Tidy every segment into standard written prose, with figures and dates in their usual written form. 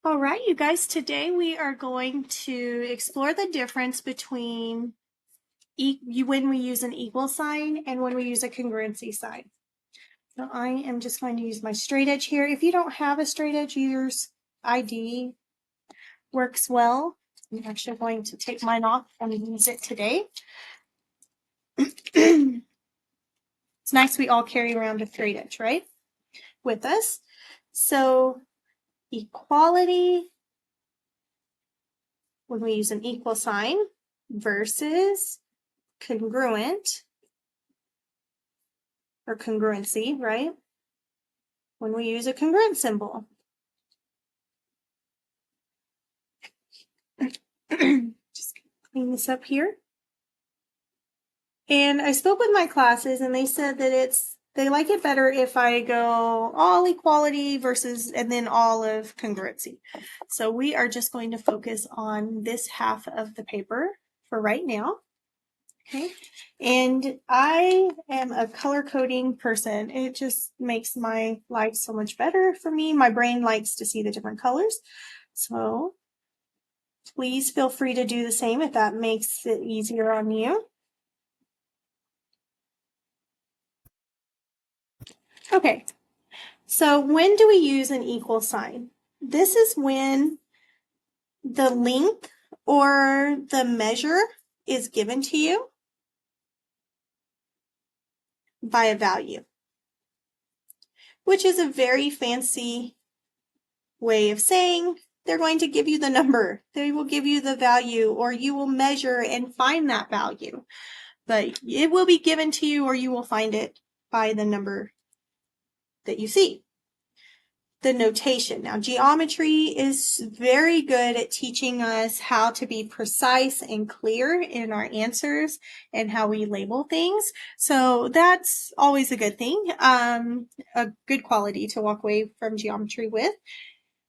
All right, you guys, today we are going to explore the difference between when we use an equal sign and when we use a congruency sign. So I am just going to use my straight edge here. If you don't have a straight edge, use ID works well. I'm actually going to take mine off and use it today. It's nice we all carry around a straight edge, right? With us. So equality, when we use an equal sign, versus congruent or congruency, right? When we use a congruent symbol. Just clean this up here. And I spoke with my classes and they said that they like it better if I go all equality versus and then all of congruency. So we are just going to focus on this half of the paper for right now. Okay. And I am a color coding person. It just makes my life so much better for me. My brain likes to see the different colors. So please feel free to do the same if that makes it easier on you. Okay, so when do we use an equal sign? This is when the length or the measure is given to you by a value, which is a very fancy way of saying they're going to give you the number. They will give you the value, or you will measure and find that value. But it will be given to you, or you will find it by the number that you see. The notation. Now, geometry is very good at teaching us how to be precise and clear in our answers and how we label things. So that's always a good thing. A good quality to walk away from geometry with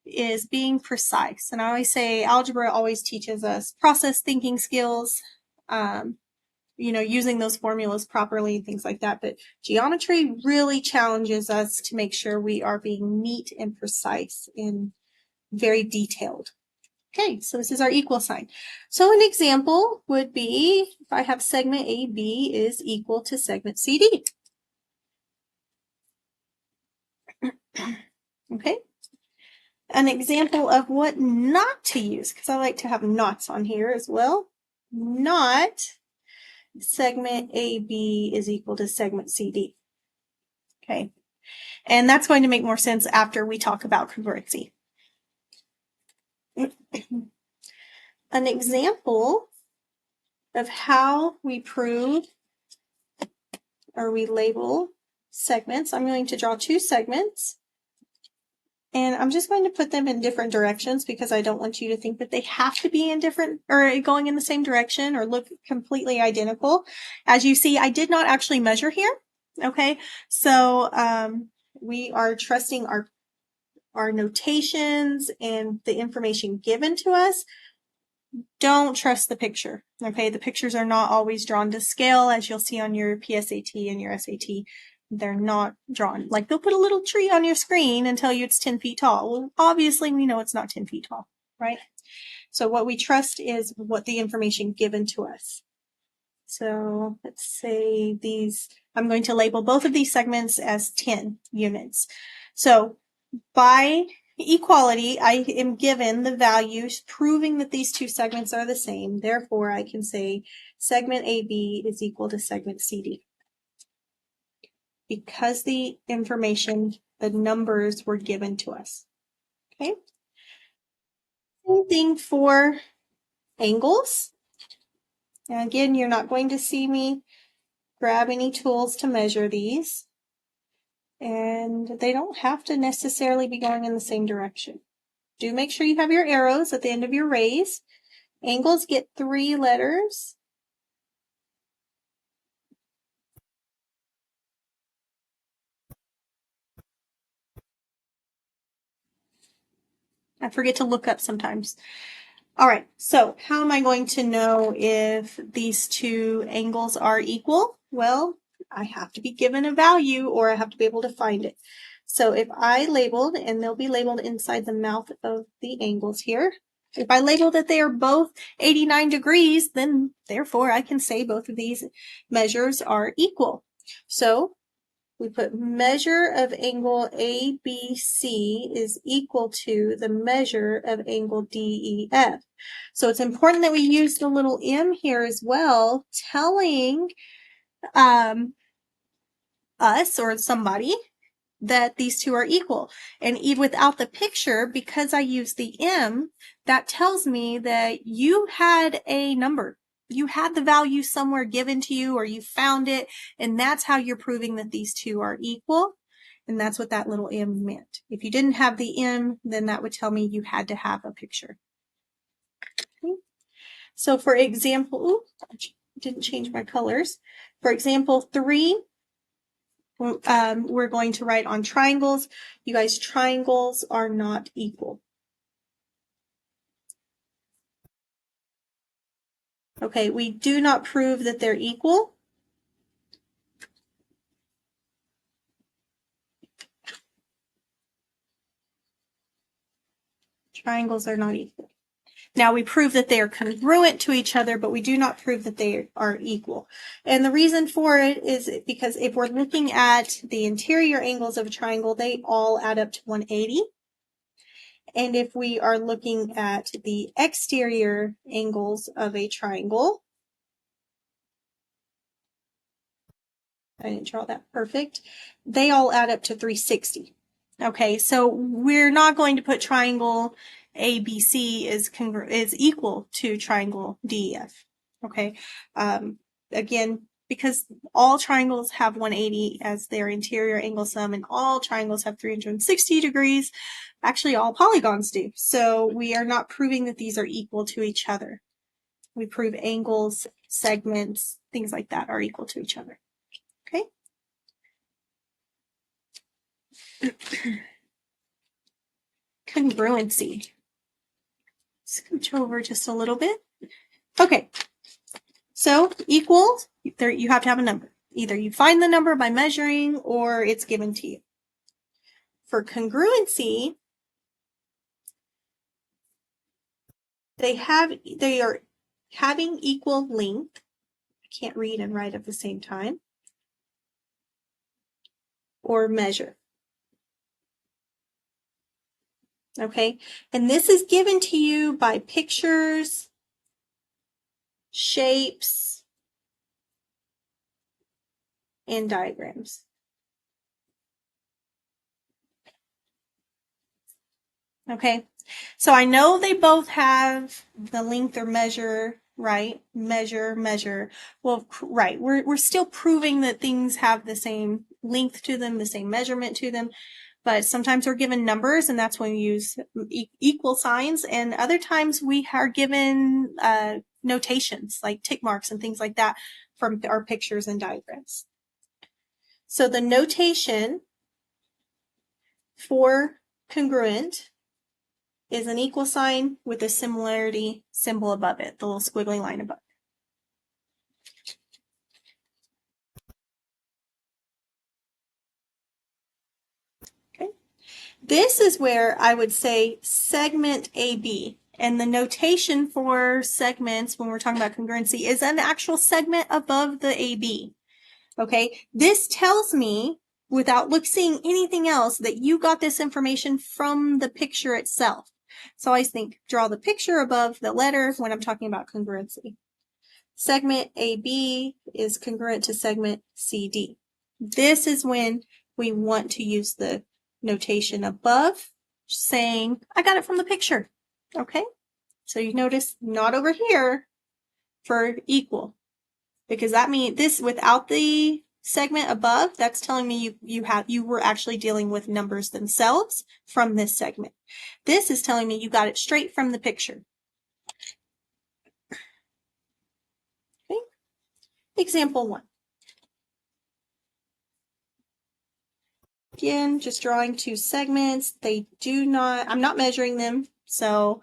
is being precise. And I always say algebra always teaches us process thinking skills, using those formulas properly and things like that. But geometry really challenges us to make sure we are being neat and precise and very detailed. Okay, so this is our equal sign. So an example would be if I have segment AB is equal to segment CD. Okay. An example of what not to use, because I like to have nots on here as well. Not segment AB is equal to segment CD. Okay. And that's going to make more sense after we talk about congruency. An example of how we prove or we label segments. I'm going to draw two segments. And I'm just going to put them in different directions because I don't want you to think that they have to be in different or going in the same direction or look completely identical. As you see, I did not actually measure here. Okay, so we are trusting our notations and the information given to us. Don't trust the picture. Okay, the pictures are not always drawn to scale, as you'll see on your PSAT and your SAT. They're not drawn. Like they'll put a little tree on your screen and tell you it's 10 feet tall. Well, obviously we know it's not 10 feet tall, right? So what we trust is what the information given to us. So let's say I'm going to label both of these segments as 10 units. So by equality, I am given the values proving that these two segments are the same. Therefore, I can say segment AB is equal to segment CD. Because the information, the numbers were given to us. Okay. Same thing for angles. And again, you're not going to see me grab any tools to measure these. And they don't have to necessarily be going in the same direction. Do make sure you have your arrows at the end of your rays. Angles get 3 letters. I forget to look up sometimes. All right, so how am I going to know if these two angles are equal? Well, I have to be given a value or I have to be able to find it. So if I labeled, and they'll be labeled inside the mouth of the angles here, if I label that they are both 89 degrees, then therefore I can say both of these measures are equal. So we put measure of angle ABC is equal to the measure of angle DEF. So it's important that we use the little m here as well, telling us or somebody that these two are equal. And even without the picture, because I use the m, that tells me that you had a number. You had the value somewhere given to you, or you found it, and that's how you're proving that these two are equal. And that's what that little m meant. If you didn't have the m, then that would tell me you had to have a picture. Okay. So for example, I didn't change my colors. For example 3, we're going to write on triangles. You guys, triangles are not equal. Okay, we do not prove that they're equal. Triangles are not equal. Now we prove that they are congruent to each other, but we do not prove that they are equal. And the reason for it is because if we're looking at the interior angles of a triangle, they all add up to 180. And if we are looking at the exterior angles of a triangle, I didn't draw that perfect, they all add up to 360. Okay, so we're not going to put triangle ABC is equal to triangle DEF. Okay, again, because all triangles have 180 as their interior angle sum, and all triangles have 360 degrees. Actually, all polygons do. So we are not proving that these are equal to each other. We prove angles, segments, things like that are equal to each other. Okay. Congruency. Scooch over just a little bit. Okay, so equals, there you have to have a number. Either you find the number by measuring or it's given to you. For congruency, they are having equal length. I can't read and write at the same time. Or measure. Okay, and this is given to you by pictures, shapes, and diagrams. Okay, so I know they both have the length or measure, right? Measure, measure. Well, right, we're still proving that things have the same length to them, the same measurement to them, but sometimes we're given numbers, and that's when we use equal signs, and other times we are given notations like tick marks and things like that from our pictures and diagrams. So the notation for congruent is an equal sign with a similarity symbol above it, the little squiggly line above. Okay. This is where I would say segment AB. And the notation for segments when we're talking about congruency is an actual segment above the AB. Okay, this tells me, without seeing anything else, that you got this information from the picture itself. So I think draw the picture above the letter when I'm talking about congruency. Segment AB is congruent to segment CD. This is when we want to use the notation above, saying, I got it from the picture. Okay, so you notice not over here for equal, because that means this without the segment above, that's telling me you were actually dealing with numbers themselves from this segment. This is telling me you got it straight from the picture. Okay. Example 1. Again, just drawing two segments. I'm not measuring them, so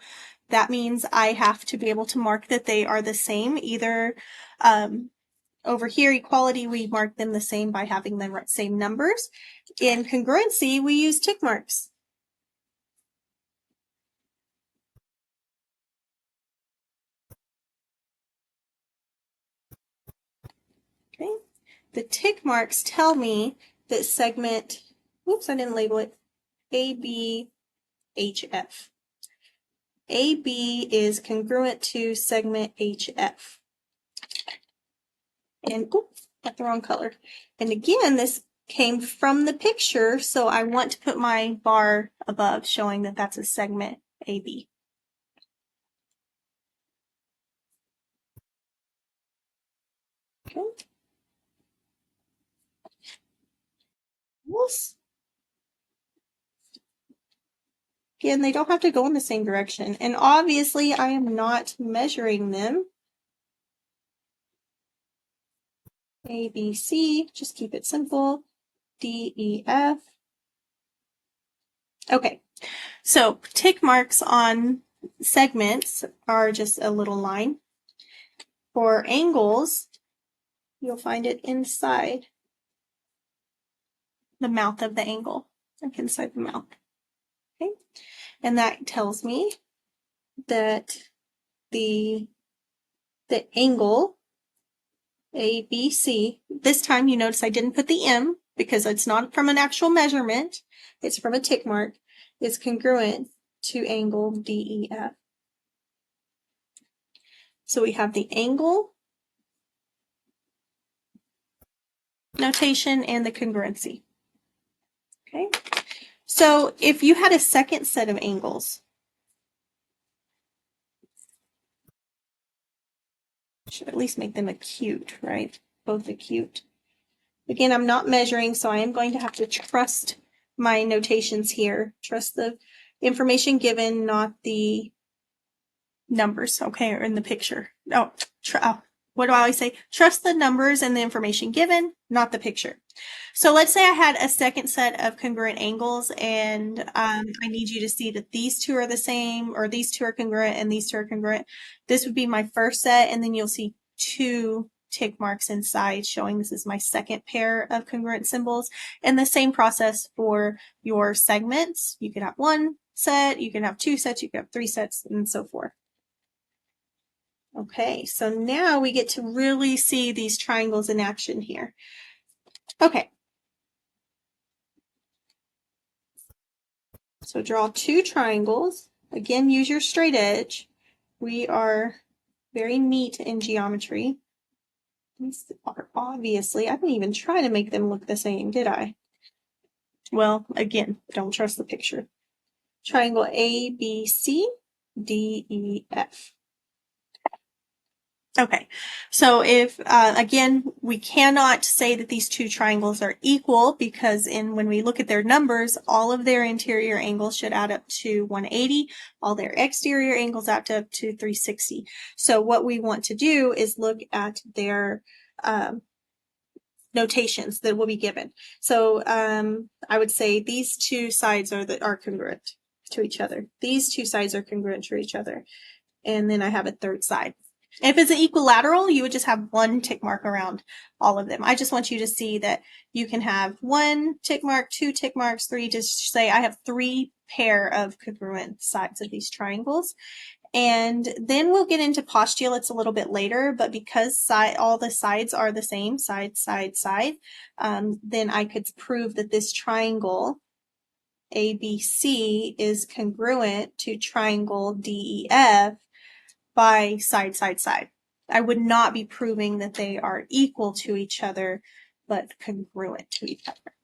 that means I have to be able to mark that they are the same, either over here, equality, we mark them the same by having the same numbers. In congruency, we use tick marks. Okay, the tick marks tell me that segment, whoops, I didn't label it, ABHF. AB is congruent to segment HF. And oops, got the wrong color. And again, this came from the picture, so I want to put my bar above showing that that's a segment AB. Okay. Again, they don't have to go in the same direction. And obviously, I am not measuring them. A, B, C, just keep it simple. D, E, F. Okay, so tick marks on segments are just a little line. For angles, you'll find it inside the mouth of the angle, like inside the mouth. Okay, and that tells me that the angle ABC, this time you notice I didn't put the M because it's not from an actual measurement, it's from a tick mark, is congruent to angle DEF. So we have the angle notation and the congruency. Okay, so if you had a second set of angles, should at least make them acute, right? Both acute. Again, I'm not measuring, so I am going to have to trust my notations here. Trust the information given, not the numbers, okay, or in the picture. Oh, what do I always say? Trust the numbers and the information given, not the picture. So let's say I had a second set of congruent angles, and I need you to see that these two are the same, or these two are congruent and these two are congruent. This would be my first set, and then you'll see two tick marks inside showing this is my second pair of congruent symbols. And the same process for your segments. You could have one set, you can have two sets, you can have three sets, and so forth. Okay, so now we get to really see these triangles in action here. Okay. So draw two triangles. Again, use your straight edge. We are very neat in geometry. These are obviously, I didn't even try to make them look the same, did I? Well, again, don't trust the picture. Triangle A, B, C, D, E, F. Okay, so if, again, we cannot say that these two triangles are equal because when we look at their numbers, all of their interior angles should add up to 180, all their exterior angles add up to 360. So what we want to do is look at their notations that will be given. So I would say these two sides are congruent to each other. These two sides are congruent to each other. And then I have a third side. If it's an equilateral, you would just have one tick mark around all of them. I just want you to see that you can have one tick mark, two tick marks, three, just say I have three pair of congruent sides of these triangles. And then we'll get into postulates a little bit later, but because all the sides are the same, side, side, side, then I could prove that this triangle ABC is congruent to triangle DEF by side, side, side. I would not be proving that they are equal to each other, but congruent to each other.